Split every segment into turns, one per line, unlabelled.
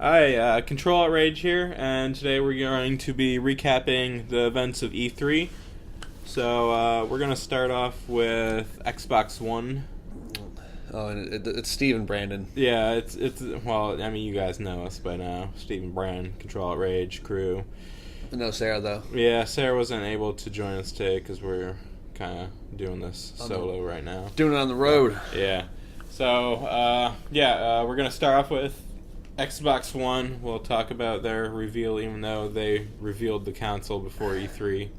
Hi, Control Outrage here, and today we're going to be recapping the events of E3. So, we're going to start off with Xbox One.
Oh, and it's Steve and Brandon.
Yeah, well, I mean, you guys know us by now. Steve and Brandon, Control Outrage, crew.
No Sarah, though.
Yeah, Sarah wasn't able to join us today because we're kind of doing this solo right now.
Doing it on the road.
Yeah. So, we're going to start off with Xbox One. We'll talk about their reveal, even though they revealed the console before E3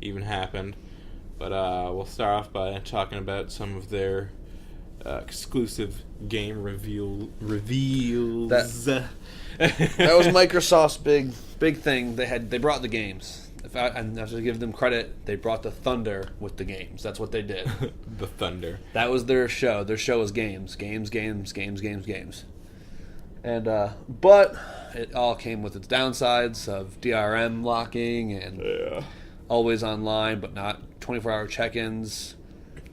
even happened. But we'll start off by talking about some of their exclusive game reveals.
That was Microsoft's big thing. They brought the games. I have to give them credit. They brought the thunder with the games. That's what they did.
The thunder.
That was their show. Their show was games. And but it all came with its downsides of DRM locking and always online, but not 24-hour check-ins.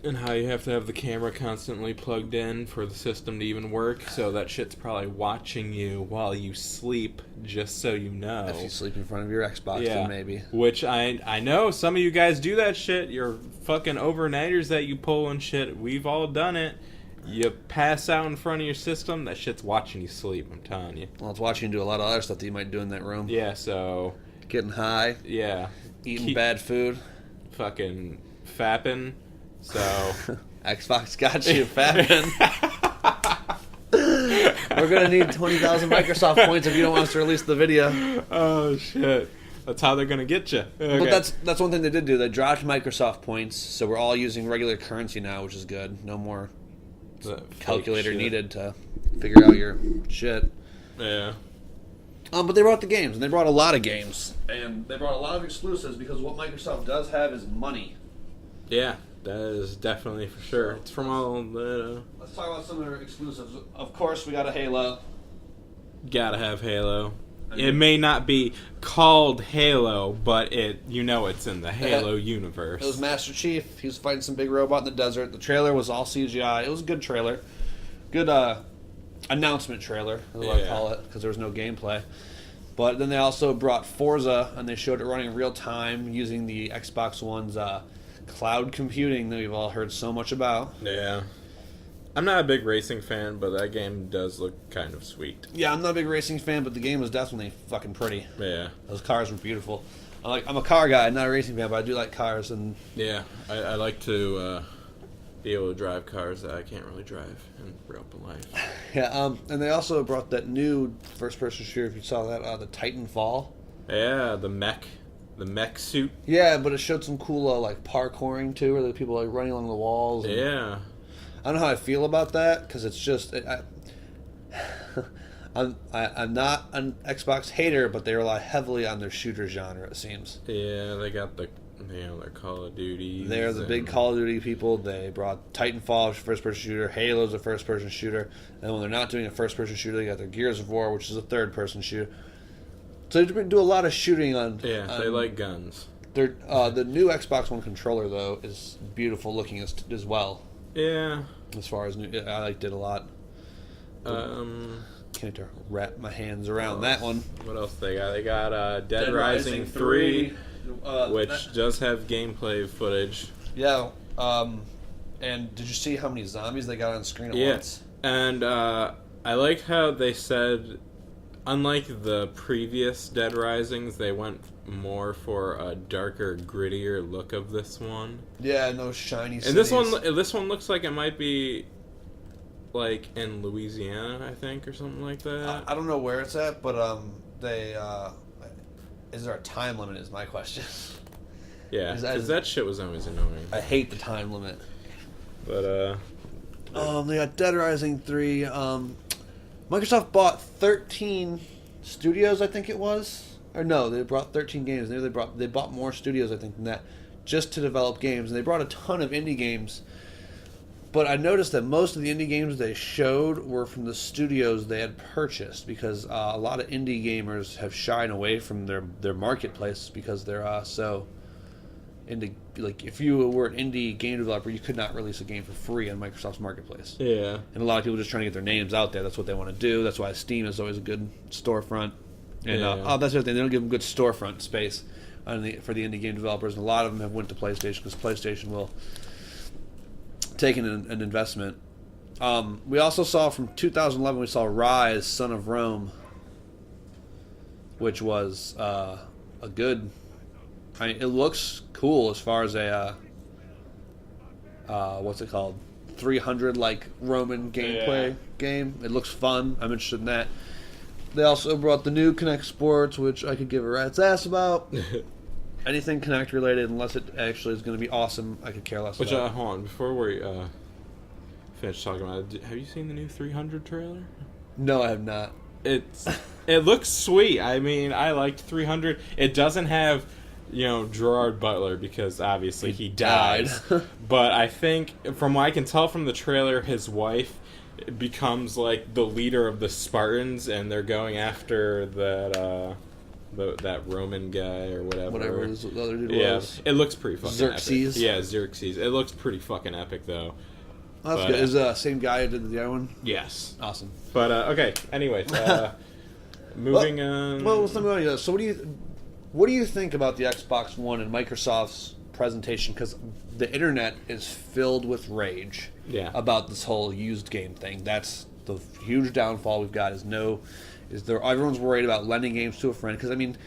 And how you have to have the camera constantly plugged in for the system to even work, so that shit's probably watching you while you sleep, just so you know.
If you sleep in front of your Xbox, then maybe.
Which I know some of you guys do that shit. You're fucking overnighters that you pull and shit. We've all done it. You pass out in front of your system, that shit's watching you sleep, I'm telling you.
Well, it's watching you do a lot of other stuff that you might do in that room.
Yeah, so...
Getting high.
Yeah.
Eating bad food.
Fucking fapping. So...
Xbox got you fapping. We're going to need 20,000 Microsoft points if you don't want us to release the video.
Oh, shit. That's how they're going to get you. Okay.
But that's one thing they did do. They dropped Microsoft points, so we're all using regular currency now, which is good. No more calculator needed to figure out your shit.
Yeah.
But they brought the games, and they brought a lot of games. And they brought a lot of exclusives, because what Microsoft does have is money.
Yeah, that is definitely for sure. It's from all the...
Let's talk about some of their exclusives. Of course, we got a Halo.
Gotta have Halo. It may not be called Halo, but it's in the Halo universe.
It was Master Chief. He was fighting some big robot in the desert. The trailer was all CGI. It was a good trailer. Good announcement trailer, is what I call it, because there was no gameplay. But then they also brought Forza, and they showed it running in real time using the Xbox One's cloud computing that we've all heard so much about.
Yeah. I'm not a big racing fan, but that game does look kind of sweet.
Yeah, I'm not a big racing fan, but the game was definitely fucking pretty.
Yeah.
Those cars were beautiful. I'm a car guy, not a racing fan, but I do like cars. And
yeah, I like to be able to drive cars that I can't really drive in real life.
Yeah, and they also brought that new first-person shooter, if you saw that, the Titanfall.
Yeah, the mech suit.
Yeah, but it showed some cool parkouring too, where the people running along the walls.
Yeah.
I don't know how I feel about that, because it's just... I'm not an Xbox hater, but they rely heavily on their shooter genre, it seems.
Yeah, they got their Call of Duty.
They're the big Call of Duty people. They brought Titanfall, first-person shooter. Halo's a first-person shooter. And when they're not doing a first-person shooter, they got their Gears of War, which is a third-person shooter. So they do a lot of shooting on...
Yeah, they like guns.
The new Xbox One controller, though, is beautiful looking as well.
Yeah.
As far as new... I liked it a lot. Can't wrap my hands around that one.
What else they got? They got Dead Rising 3, which does have gameplay footage.
Yeah. And did you see how many zombies they got on screen at once?
And I like how they said, unlike the previous Dead Risings, they went more for a darker, grittier look of this one.
Yeah, no shiny cities.
And this one looks like it might be in Louisiana, I think, or something like that.
I don't know where it's at, but is there a time limit is my question.
Yeah, because that shit was always annoying.
I hate the time limit.
But
they got Dead Rising 3. Microsoft bought 13 studios, I think it was. Or no, they brought 13 games. They bought more studios, I think, than that, just to develop games. And they brought a ton of indie games. But I noticed that most of the indie games they showed were from the studios they had purchased, because a lot of indie gamers have shied away from their marketplace because they're so indie, like if you were an indie game developer, you could not release a game for free on Microsoft's marketplace.
Yeah.
And a lot of people are just trying to get their names out there. That's what they want to do. That's why Steam is always a good storefront. And that's the other thing. They don't give them good storefront space for the indie game developers. And a lot of them have went to PlayStation because PlayStation will take an investment. We also saw from 2011, we saw Rise, Son of Rome, which was a good... it looks cool as far as a... what's it called? 300 like Roman gameplay game. It looks fun. I'm interested in that. They also brought the new Kinect Sports, which I could give a rat's ass about. Anything Kinect related, unless it actually is going to be awesome, I could care less about.
Hold on, before we finish talking about it, have you seen the new 300 trailer?
No, I have not.
It looks sweet. I mean, I liked 300. It doesn't have, Gerard Butler because obviously he died. But I think, from what I can tell from the trailer, his wife becomes like the leader of the Spartans, and they're going after that Roman guy or whatever
the other dude was.
It looks pretty fucking
Xerxes.
epic. Yeah, Xerxes. It looks pretty fucking epic though.
Oh, that's good. Is the same guy who did the other one?
Yes.
Awesome.
But okay. Anyway, moving on.
Well, let me know. So what do you think about the Xbox One and Microsoft's presentation? Because the internet is filled with rage about this whole used game thing. That's the huge downfall we've got. Everyone's worried about lending games to a friend. Because I mean,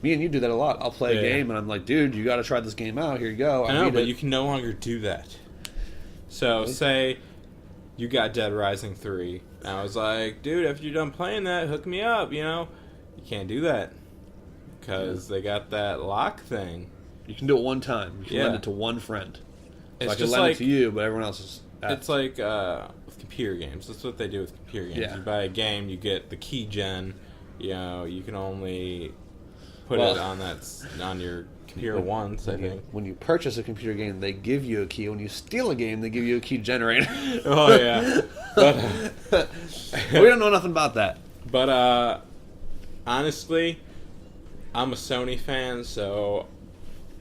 me and you do that a lot. I'll play a game and I'm like, dude, you got to try this game out. Here you go.
I know, but you can no longer do that. So say you got Dead Rising 3. And I was like, dude, if you're done playing that, hook me up. You can't do that because they got that lock thing.
You can do it one time. You can lend it to one friend. So
it's
I can lend it to you, but everyone else is...
It's like with computer games. That's what they do with computer games.
Yeah.
You buy a game, you get the key gen. You can only put it on your computer once, I think.
When you purchase a computer game, they give you a key. When you steal a game, they give you a key generator.
Oh, yeah. But,
we don't know nothing about that.
But, honestly, I'm a Sony fan, so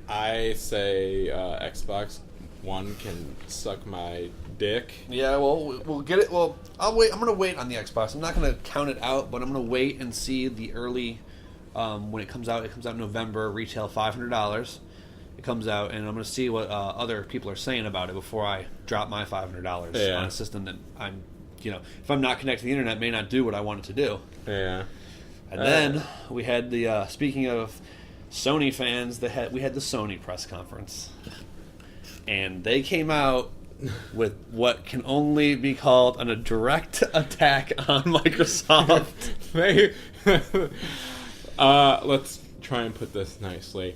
I say Xbox One can suck my dick.
Yeah, well, we'll get it. Well, I'll wait. I'm going to wait on the Xbox. I'm not going to count it out, but I'm going to wait and see the early... when it comes out in November, retail $500. It comes out, and I'm going to see what other people are saying about it before I drop my $500 on a system that I'm, if I'm not connected to the internet, may not do what I want it to do.
Yeah.
And then we had the speaking of Sony fans, we had the Sony press conference, and they came out with what can only be called a direct attack on Microsoft.
Let's try and put this nicely.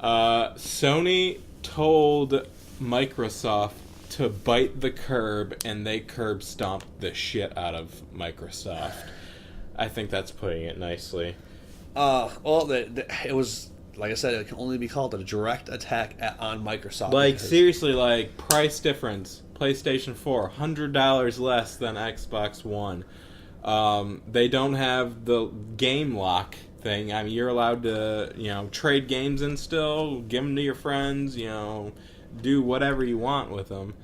Sony told Microsoft to bite the curb, and they curb stomped the shit out of Microsoft. I think that's putting it nicely.
It was, like I said, it can only be called a direct attack on Microsoft.
Like, seriously, price difference. PlayStation 4, $100 less than Xbox One. They don't have the game lock thing. I mean, you're allowed to, trade games in still, give them to your friends, do whatever you want with them.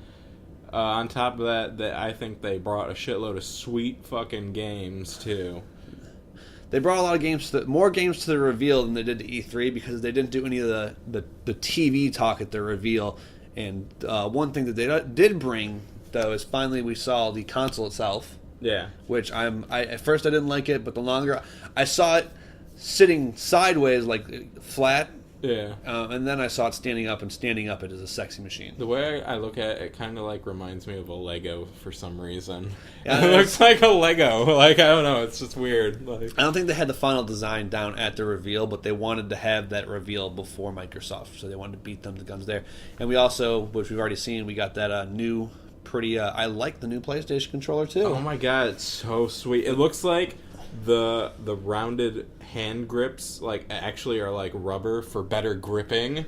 On top of that, I think they brought a shitload of sweet fucking games, too.
They brought a lot of more games to the reveal than they did to E3 because they didn't do any of the TV talk at the reveal. And one thing that they did bring, though, is finally we saw the console itself.
Yeah.
Which at first I didn't like it, but the longer I saw it sitting sideways, like flat.
Yeah.
And then I saw it standing up, and standing up it is a sexy machine.
The way I look at it, it kind of reminds me of a Lego for some reason.
Yeah,
it looks like a Lego. I don't know. It's just weird.
I don't think they had the final design down at the reveal, but they wanted to have that reveal before Microsoft, so they wanted to beat them to guns there. And we also, which we've already seen, we got that new pretty... I like the new PlayStation controller, too.
Oh, my God. It's so sweet. It looks like the rounded hand grips actually are rubber for better gripping.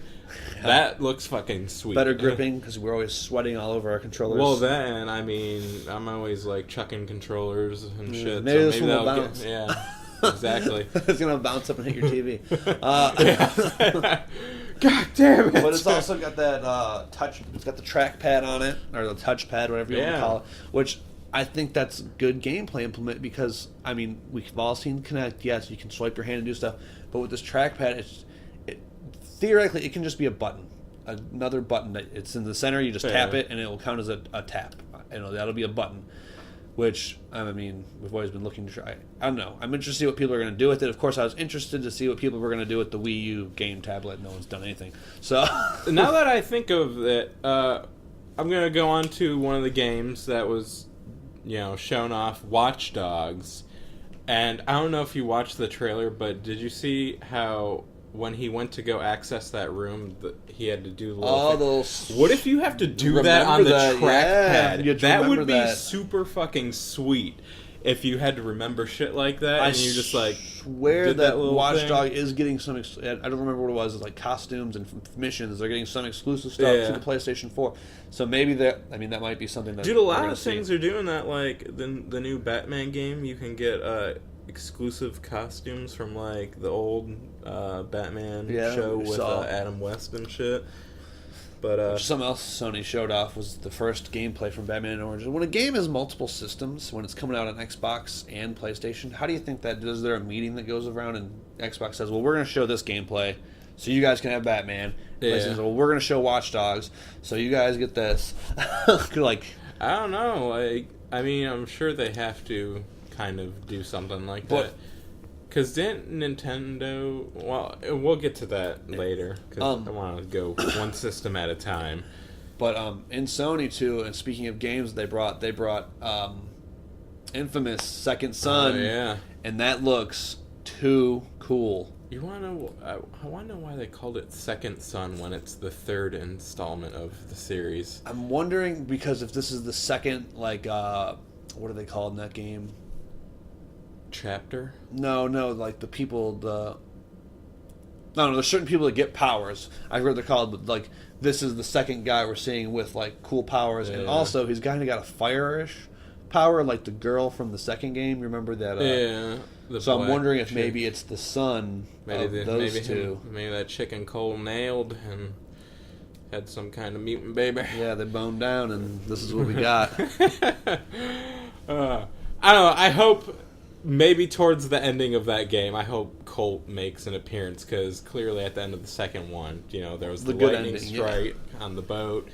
That looks fucking sweet.
Better gripping because we're always sweating all over our controllers.
Well, then I mean I'm always chucking controllers and shit.
Maybe
so
this one will bounce.
Yeah, exactly.
It's gonna bounce up and hit your TV.
God damn it!
But it's also got that touch. It's got the trackpad on it, or the touchpad, whatever you want to call it. Which I think that's good gameplay implement because I mean we've all seen Kinect. Yes, you can swipe your hand and do stuff, but with this trackpad, theoretically it can just be a button, another button. It's in the center. You just tap it, and it will count as a tap. That'll be a button. Which, I mean, we've always been looking to try. I don't know. I'm interested to see what people are going to do with it. Of course, I was interested to see what people were going to do with the Wii U game tablet. No one's done anything. So
now that I think of it, I'm going to go on to one of the games that was, shown off, Watch Dogs. And I don't know if you watched the trailer, but did you see how when he went to go access that room, he had to do
those.
What if you have to do that on the trackpad?
Yeah,
that would be super fucking sweet. If you had to remember shit like that, and you just
swear that Watch Dog is getting some. I don't remember what it was. It's like costumes and missions. They're getting some exclusive stuff to the PlayStation 4. So maybe that. I mean, that might be something that.
Dude, a lot of things are doing that. Like the new Batman game, you can get exclusive costumes from like the old Batman show with Adam West and shit. But
something else Sony showed off was the first gameplay from Batman Origins. When a game has multiple systems, when it's coming out on Xbox and PlayStation, how do you think that? Is there a meeting that goes around and Xbox says, "Well, we're going to show this gameplay, so you guys can have Batman." PlayStation says, "Well, we're going to show Watch Dogs, so you guys get this." Like,
I don't know. I mean, I'm sure they have to kind of do something like that. Because didn't Nintendo... Well, we'll get to that later, because I want to go one system at a time.
But in Sony, too, and speaking of games they brought Infamous Second Son.
Oh, yeah.
And that looks too cool.
I want to know why they called it Second Son when it's the third installment of the series.
I'm wondering, because if this is the second, what are they called in that game?
Chapter?
No, like the people, no, there's certain people that get powers. I heard they're called, but this is the second guy we're seeing with cool powers, and also he's kind of got a fire-ish power, like the girl from the second game. Remember that? So I'm wondering if maybe it's the son of those two.
Maybe that chicken Cole nailed and had some kind of mutant baby.
Yeah, they boned down, and this is what we got.
I don't know. I hope. Maybe towards the ending of that game, I hope Colt makes an appearance, because clearly at the end of the second one, there was the lightning strike on the boat.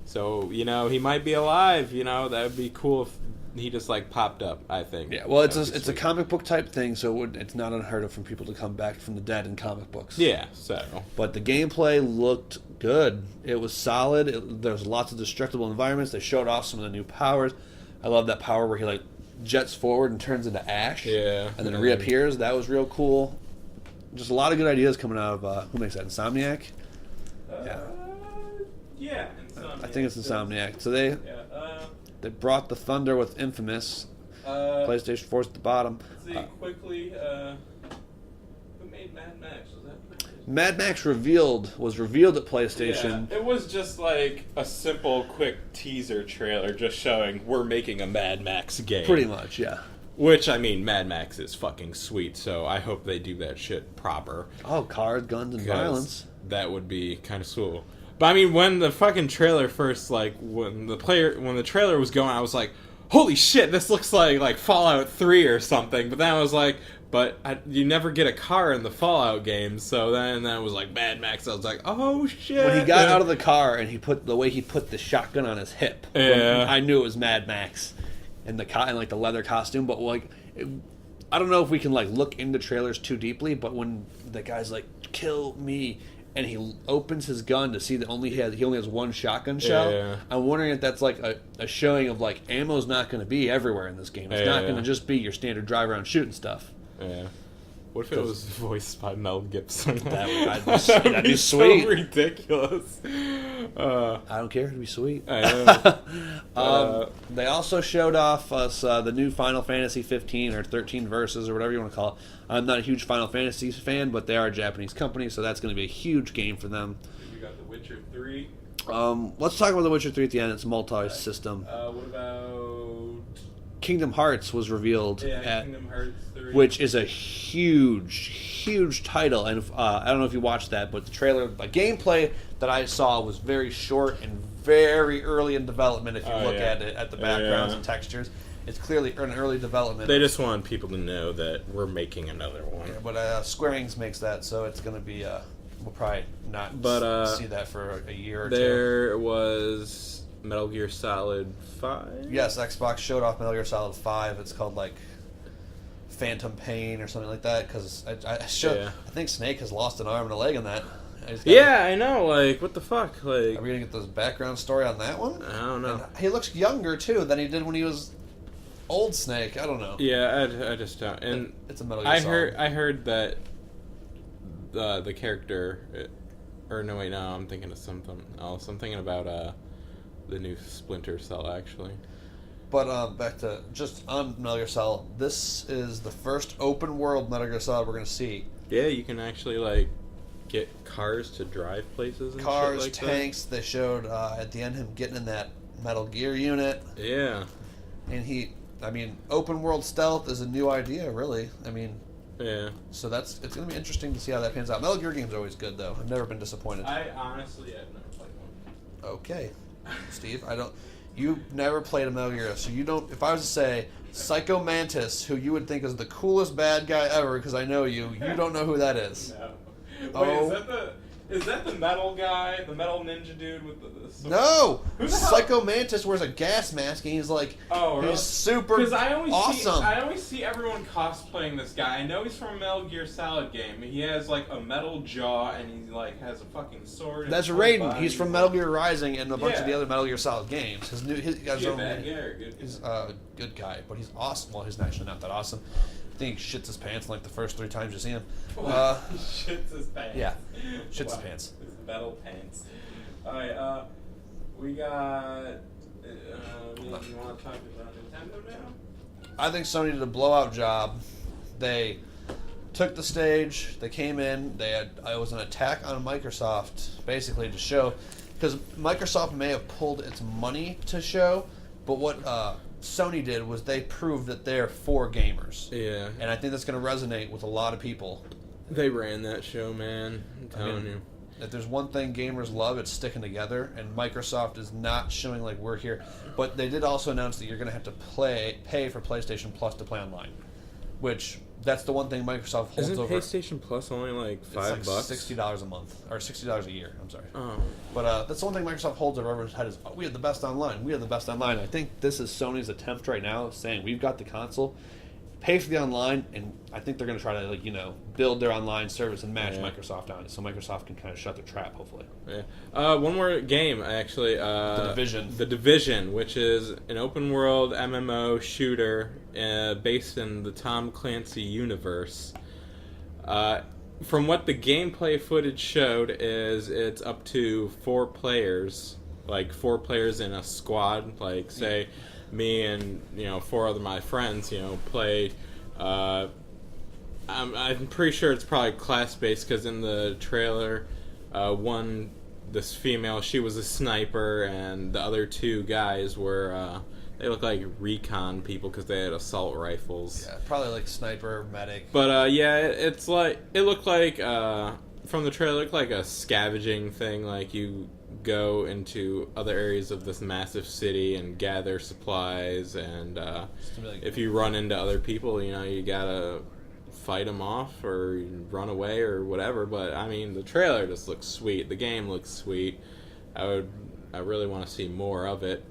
So, he might be alive, that would be cool if he just, popped up, I think.
Yeah, well, it's a comic book type thing, so it's not unheard of for people to come back from the dead in comic books.
Yeah, so.
But the gameplay looked good. It was solid. There was lots of destructible environments. They showed off some of the new powers. I love that power where he, jets forward and turns into ash.
Yeah.
And then it reappears. That was real cool. Just a lot of good ideas coming out of, who makes that? Insomniac?
Yeah, Insomniac.
I think it's Insomniac. So they brought the thunder with Infamous. PlayStation 4's at the bottom.
Let's see, quickly, who made Mad Max? Was that PlayStation?
Mad Max was revealed at PlayStation.
Yeah, it was just a simple, quick teaser trailer just showing we're making a Mad Max game.
Pretty much, yeah.
Which, I mean, Mad Max is fucking sweet, so I hope they do that shit proper.
Oh, cars, guns, and violence.
That would be kind of cool. But I mean, when the fucking trailer first, when the trailer was going, I was like, holy shit, this looks like Fallout 3 or something. But then I was like, you never get a car in the Fallout games, so then that was Mad Max. I was like, oh shit.
When he got out of the car and he put the shotgun on his hip, I knew it was Mad Max, and the leather costume. But I don't know if we can look into trailers too deeply. But when the guy's kill me, and he opens his gun to see that he only has one shotgun shell. I'm wondering if that's a showing of ammo's not going to be everywhere in this game. It's not going to just be your standard drive around shooting stuff.
Yeah. What if it was voiced by Mel Gibson?
That'd be sweet.
So ridiculous.
I don't care. It'd be sweet.
I know.
They also showed off us the new Final Fantasy 15 or 13 Verses or whatever you want to call it. I'm not a huge Final Fantasy fan, but they are a Japanese company, so that's going to be a huge game for them.
You got The Witcher 3.
Let's talk about The Witcher 3 at the end. It's multi-system.
What about
Kingdom Hearts was revealed
Kingdom Hearts 3.
which is a huge title. And I don't know if you watched that, but the trailer, the gameplay that I saw was very short and very early in development. If you look at it, at the backgrounds and textures, it's clearly in early development.
They just want people to know that we're making another one.
Yeah, but Square Enix makes that, so it's going to be. We'll probably not see that for a year or two.
There was Metal Gear Solid 5.
Yes, Xbox showed off Metal Gear Solid 5. It's called like Phantom Pain or something like that, because I think Snake has lost an arm and a leg in that.
I know. Like, what the fuck? Like,
are we gonna get this background story on that one?
I don't know.
And he looks younger too than he did when he was old Snake. I don't know.
Yeah, I just don't. And
it's a Metal Gear Solid.
I heard that the character, or no wait, no, I'm thinking of something else. I'm thinking about the new Splinter Cell actually.
But back to just on Metal Gear Solid. This is the first open world Metal Gear Solid we're going to see.
Yeah, you can actually like get cars to drive places and
cars,
shit like
tanks. They showed at the end him getting in that Metal Gear unit.
Yeah.
And open world stealth is a new idea, really.
Yeah.
So it's going to be interesting to see how that pans out. Metal Gear games are always good, though. I've never been disappointed.
I honestly have never played one.
Okay, Steve, you've never played a Metal Gear, so you don't. If I was to say Psycho Mantis, who you would think is the coolest bad guy ever, because I know you don't know who that is.
No. Wait, is that the metal guy, the metal ninja dude with the sword?
No! Psycho Mantis wears a gas mask and he's like,
really?
He's super awesome.
I always see everyone cosplaying this guy. I know he's from a Metal Gear Solid game. He has like a metal jaw and he like has a fucking sword.
That's Raiden. He's from Metal Gear Rising and a bunch of the other Metal Gear Solid games. He's a good guy, but he's awesome. Well, he's actually not that awesome. I think he shits his pants like the first 3 times you see him.
He shits his pants.
Yeah, shits his pants.
His metal pants. Alright, we got... you want to talk about Nintendo now?
I think Sony did a blowout job. They took the stage, they came in, it was an attack on Microsoft, basically to show... Because Microsoft may have pulled its money to show, but what... Sony did was they proved that they're for gamers.
Yeah.
And I think that's going to resonate with a lot of people.
They ran that show, man. I'm telling you.
If there's one thing gamers love, it's sticking together. And Microsoft is not showing like we're here. But they did also announce that you're going to have to pay for PlayStation Plus to play online. Which, that's the one thing Microsoft holds
over.
over.
Isn't PlayStation Plus only like $5?
It's like $60 a month. Or $60 a year, I'm sorry.
Oh.
But that's the one thing Microsoft holds over everyone's head is, we have the best online. We have the best online. I think this is Sony's attempt right now, saying we've got the console, pay for the online, and I think they're going to try to, build their online service and match Microsoft on it, so Microsoft can kind of shut their trap, hopefully.
Yeah. One more game, actually.
The Division.
The Division, which is an open-world MMO shooter based in the Tom Clancy universe. From what the gameplay footage showed, is it's up to 4 players, like 4 players in a squad. Like, say, me and 4 other my friends, play. I'm pretty sure it's probably class-based because in the trailer, this female, she was a sniper, and the other 2 guys were. They look like recon people because they had assault rifles.
Yeah, probably like sniper, medic.
But it looked like from the trailer, it looked like a scavenging thing. Like you go into other areas of this massive city and gather supplies, and if you run into other people, you gotta fight them off or run away or whatever. But the trailer just looks sweet. The game looks sweet. I really want to see more of it.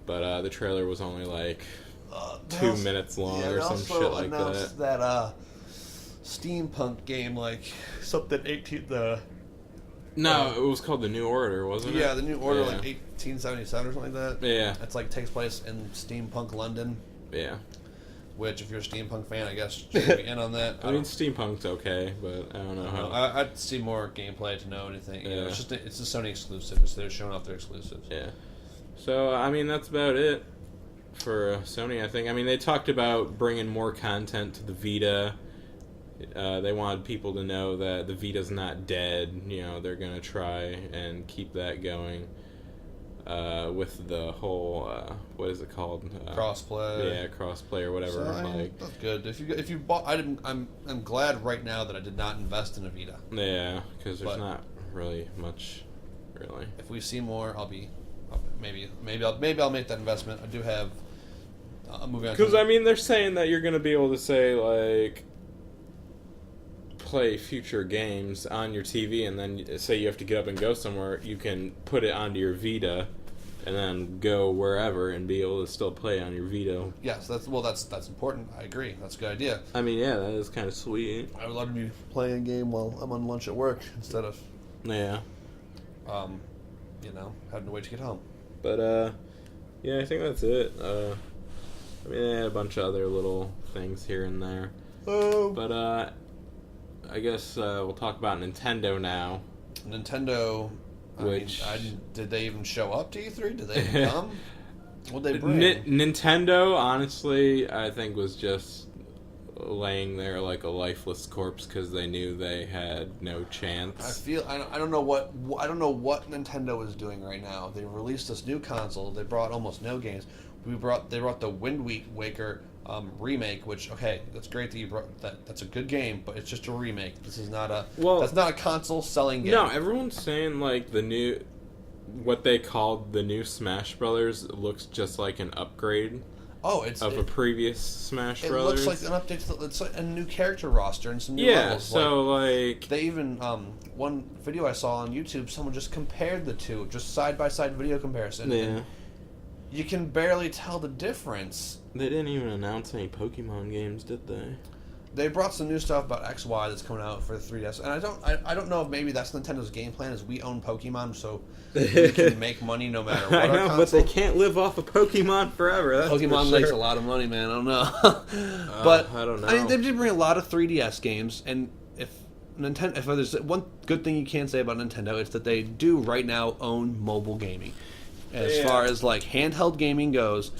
But the trailer was only like 2 minutes long or some shit like that.
That steampunk game, like something 18.
No, it was called The New Order, wasn't it?
Yeah, The New Order, like 1877 or something like that.
Yeah,
it's like takes place in steampunk London.
Yeah.
Which, if you're a steampunk fan, I guess you should be in on that.
Steampunk's okay, but I don't know how.
I'd see more gameplay to know anything.
Yeah.
It's a Sony exclusive, so they're showing off their exclusives.
Yeah. So, that's about it for Sony, I think. They talked about bringing more content to the Vita. They wanted people to know that the Vita's not dead. They're going to try and keep that going. with the whole what is it called?
Crossplay.
Yeah, crossplay or whatever.
So, that's good. If you bought, I'm glad right now that I did not invest in a Vita.
Yeah, because there's not really much, really.
If we see more, maybe I'll make that investment. I do have. Moving on.
Because I mean, they're saying that you're going to be able to say like play future games on your TV, and then say you have to get up and go somewhere, you can put it onto your Vita and then go wherever and be able to still play on your Vita.
Yes, that's important. I agree. That's a good idea.
I mean, yeah, that is kind of sweet.
I would love to be playing a game while I'm on lunch at work instead of having to wait to get home.
But yeah, I think that's it. I mean, they had a bunch of other little things here and there. But I guess we'll talk about Nintendo now.
Nintendo. Did they even show up to E3? Did they even come? What'd they bring?
Nintendo, honestly, I think was just laying there like a lifeless corpse because they knew they had no chance.
I don't know what Nintendo is doing right now. They released this new console. They brought almost no games. They brought the Wind Waker remake, which that's great that you brought that. That's a good game, but it's just a remake. This is not that's not a console selling game.
No, everyone's saying like what they called the new Smash Brothers looks just like an upgrade. A previous Smash Brothers.
It looks like an update. It's like a new character roster and some new levels.
So like
they even one video I saw on YouTube, someone just compared the two, just side by side video comparison.
Yeah.
And you can barely tell the difference.
They didn't even announce any Pokemon games, did they?
They brought some new stuff about XY that's coming out for the 3DS, and I don't know if maybe that's Nintendo's game plan is we own Pokemon, so we can make money no matter what.
I know, but they can't live off of Pokemon forever. That's
Pokemon makes a lot of money, man. I don't know, but
I don't know.
I mean, they did bring a lot of 3DS games, and if there's one good thing you can say about Nintendo, it's that they do right now own mobile gaming. As far as like handheld gaming goes,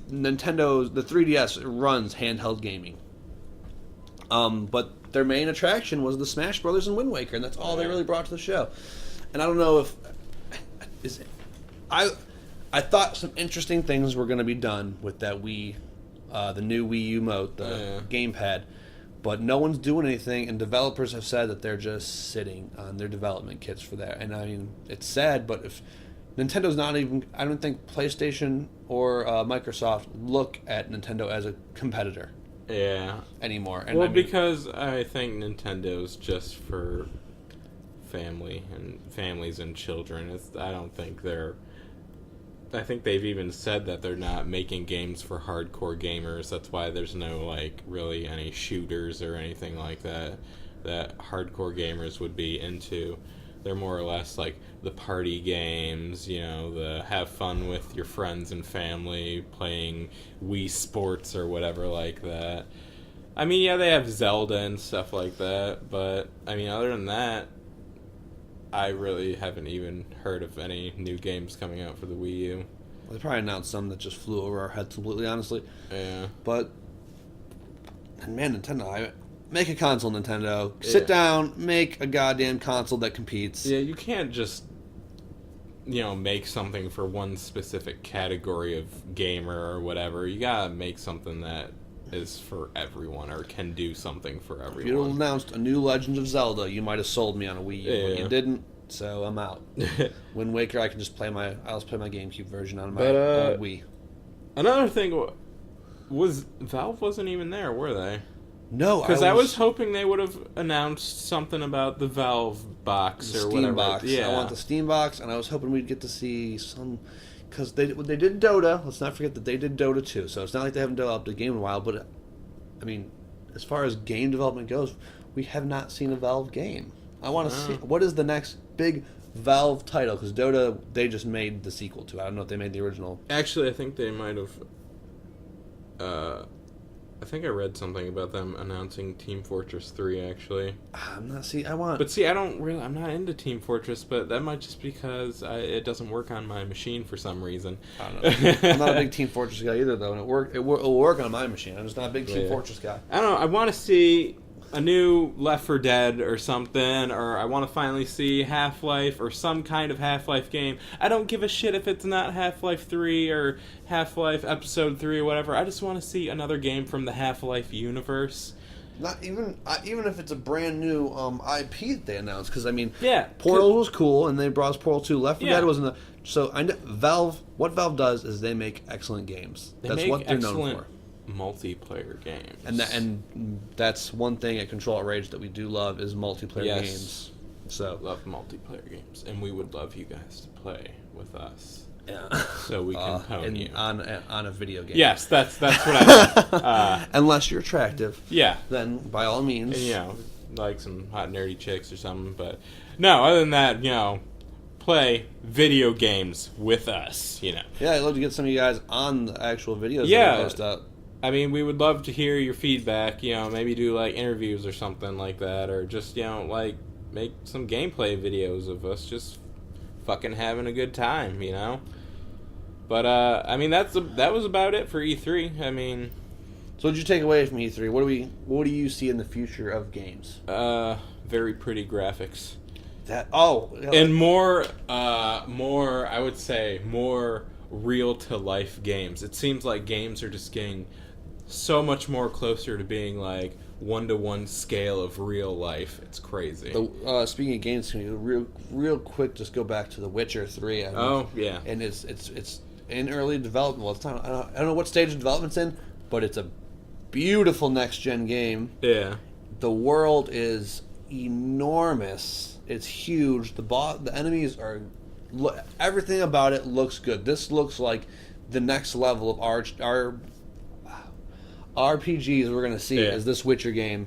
the 3DS runs handheld gaming. But their main attraction was the Smash Brothers and Wind Waker, and that's all they really brought to the show. And I don't know if I thought some interesting things were going to be done with that the new Wii U Mote, the gamepad, but no one's doing anything, and developers have said that they're just sitting on their development kits for that. And I mean, it's sad, but if Nintendo's not even, I don't think PlayStation or Microsoft look at Nintendo as a competitor.
Yeah.
Anymore. And
because I think Nintendo's just for families and children. I think they've even said that they're not making games for hardcore gamers. That's why there's no like really any shooters or anything like that hardcore gamers would be into. They're more or less like the party games, the have fun with your friends and family, playing Wii Sports or whatever like that. I mean, yeah, they have Zelda and stuff like that, but, I mean, other than that, I really haven't even heard of any new games coming out for the Wii U.
They probably announced some that just flew over our heads completely, honestly.
Yeah.
But, man, Nintendo, make a console, Nintendo. Sit down, make a goddamn console that competes.
Yeah, you can't just, make something for one specific category of gamer or whatever. You gotta make something that is for everyone or can do something for everyone.
If you announced a new Legend of Zelda, you might have sold me on a Wii U, but you didn't, so I'm out. Wind Waker, I can just play my GameCube version on my Wii.
Another thing was Valve wasn't even there, were they?
No,
because I was hoping they would have announced something about the Valve box or whatever.
Box. Yeah, I want the Steam box, and I was hoping we'd get to see some. Because they did Dota. Let's not forget that they did Dota too. So it's not like they haven't developed a game in a while. But I mean, as far as game development goes, we have not seen a Valve game. I want to see what is the next big Valve title, because Dota, they just made the sequel to it. I don't know if they made the original.
Actually, I think they might have. I think I read something about them announcing Team Fortress 3, actually.
I'm not
I'm not into Team Fortress, but that might just because it doesn't work on my machine for some reason.
I don't know. I'm not a big Team Fortress guy either, though, and it'll work on my machine. I'm just not a big Team Fortress guy.
I don't know. I want to see a new Left 4 Dead or something, or I want to finally see Half-Life or some kind of Half-Life game. I don't give a shit if it's not Half-Life 3 or Half-Life Episode 3 or whatever. I just want to see another game from the Half-Life universe.
Not even if it's a brand new IP that they announced, because I mean,
yeah,
Portal was cool, and they brought us Portal 2. Left 4 Dead wasn't the. So I know Valve. What Valve does is they make excellent games. That's what they're known for.
Multiplayer games,
and that's one thing at Control Outrage that we do love is multiplayer games. So
love multiplayer games, and we would love you guys to play with us.
Yeah.
So we can pwn you
on a video game.
Yes, that's what I meant.
Unless you're attractive.
Yeah.
Then by all means.
And, like some hot nerdy chicks or something. But no, other than that, play video games with us.
Yeah, I'd love to get some of you guys on the actual videos
that
we post up.
I mean, we would love to hear your feedback. Maybe do like interviews or something like that, or just like make some gameplay videos of us just fucking having a good time, But I mean, that was about it for E3. I mean,
so what'd you take away from E3? What do you see in the future of games?
Very pretty graphics.
And
more I would say more real to life games. It seems like games are just getting so much more closer to being like 1-to-1 scale of real life. It's crazy.
Speaking of games, can you real quick just go back to The Witcher 3?
Yeah.
And it's in early development. Well, it's not, I don't know what stage of development's in, but it's a beautiful next gen game.
Yeah.
The world is enormous. It's huge. The enemies are everything about it looks good. This looks like the next level of our RPGs we're gonna see is this Witcher game,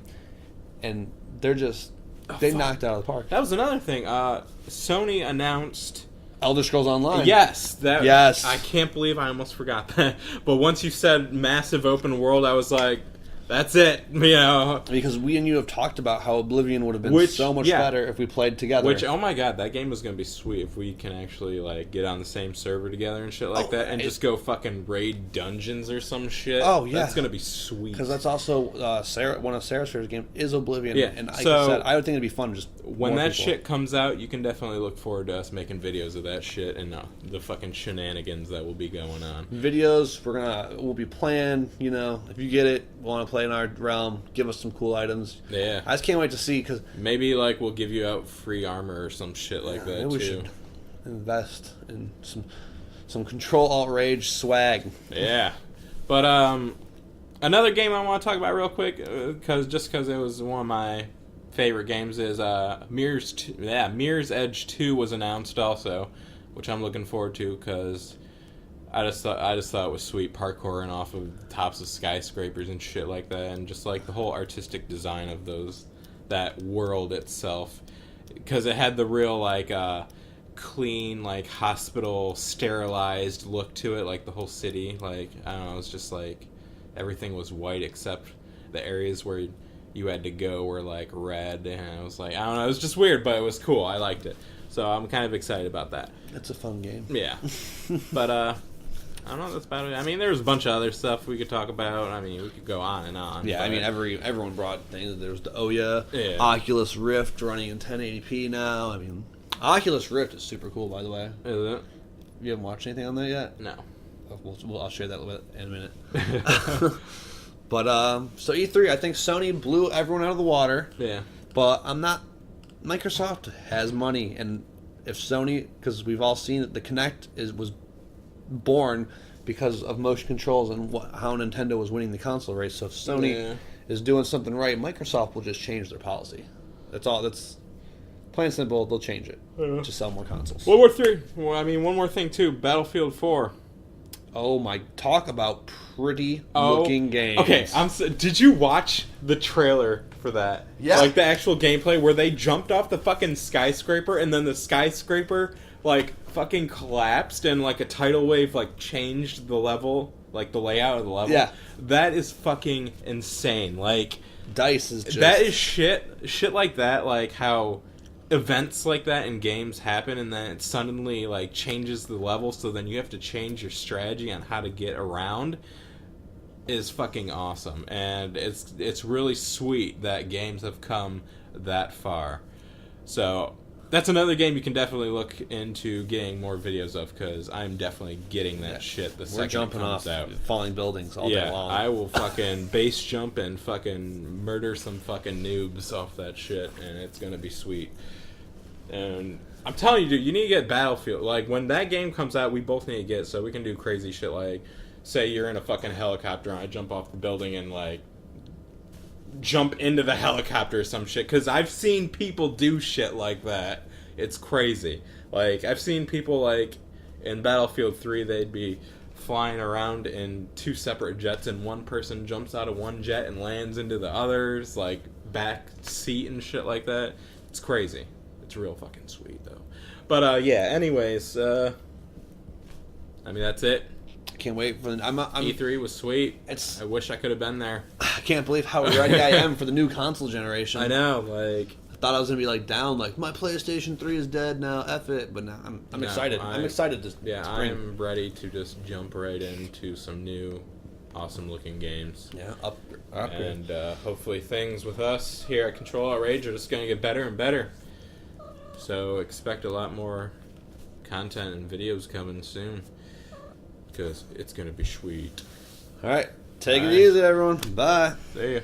and they're just knocked it out of the park.
That was another thing. Sony announced
Elder Scrolls Online.
Yes,
yes.
I can't believe I almost forgot that. But once you said massive open world, I was like, that's it,
Because we and you have talked about how Oblivion would have been so much better if we played together.
Which, oh my god, that game was going to be sweet if we can actually, get on the same server together and shit like that, and just go fucking raid dungeons or some shit.
Oh, yeah.
That's going to be sweet.
Because that's also, one of Sarah's favorite games is Oblivion.
Yeah.
And like I said, I would think it'd be fun just
when that shit comes out, you can definitely look forward to us making videos of that shit and the fucking shenanigans that will be going on.
Videos, we'll be playing, if you get it, want to play in our realm, give us some cool items.
Yeah.
I just can't wait to see, because
maybe, we'll give you out free armor or some shit like that, too.
We should invest in some Control Outrage swag.
Yeah. But, another game I want to talk about real quick, because it was one of my favorite games, is Mirror's Edge 2 was announced also, which I'm looking forward to, because I just thought it was sweet, parkouring off of tops of skyscrapers and shit like that, and just the whole artistic design of that world itself, because it had the real clean hospital sterilized look to it, the whole city. I don't know, it was just everything was white except the areas where you had to go were red, and it was I don't know, it was just weird, but it was cool. I liked it, so I'm kind of excited about that.
It's a fun game.
Yeah. But I don't know, that's about it. I mean, there was a bunch of other stuff we could talk about. I mean, we could go on and on.
Yeah, I mean, everyone brought things. There was the Ouya, Oculus Rift running in 1080p now. I mean, Oculus Rift is super cool, by the way.
Is it?
You haven't watched anything on that yet?
No.
I'll share that in a minute. But, so E3, I think Sony blew everyone out of the water.
Yeah.
But Microsoft has money, and if Sony, because we've all seen that the Kinect was born because of motion controls and how Nintendo was winning the console race. So if Sony is doing something right, Microsoft will just change their policy. That's all. That's plain and simple. They'll change it to sell more consoles.
World War 3. Well, I mean, one more thing too. Battlefield 4.
Oh my! Talk about pretty looking games.
Okay, did you watch the trailer for that?
Yeah.
The actual gameplay where they jumped off the fucking skyscraper and then the skyscraper fucking collapsed and a tidal wave changed the level, the layout of the level.
Yeah.
That is fucking insane.
DICE is just...
That is shit like that, how events like that in games happen and then it suddenly changes the level, so then you have to change your strategy on how to get around. is fucking awesome, and it's really sweet that games have come that far. So that's another game you can definitely look into getting more videos of, because I'm definitely getting that shit the second it
jumping
comes
off
out.
falling buildings all day long.
I will fucking base jump and fucking murder some fucking noobs off that shit, and it's gonna be sweet. And I'm telling you, dude, you need to get Battlefield. Like, when that game comes out, we both need to get it so we can do crazy shit like, say you're in a fucking helicopter and I jump off the building and, like, jump into the helicopter or some shit. Because I've seen people do shit like that. It's crazy. Like, I've seen people, like, in Battlefield 3, they'd be flying around in 2 separate jets, and one person jumps out of one jet and lands into the other's, like, back seat and shit like that. It's crazy. It's real fucking sweet, though. But, yeah, anyways, I mean, that's it.
Can't wait for
E3 was sweet. I wish I could have been there.
I can't believe how ready I am for the new console generation.
I know, like,
I thought I was gonna be like down, like my PlayStation 3 is dead now, F it. But now I'm excited. I'm excited to.
Yeah, I'm ready to just jump right into some new, awesome looking games.
Yeah,
and hopefully things with us here at Control Outrage are just gonna get better and better. So expect a lot more content and videos coming soon, because it's gonna be sweet.
All right, take it easy, everyone. Bye.
See ya.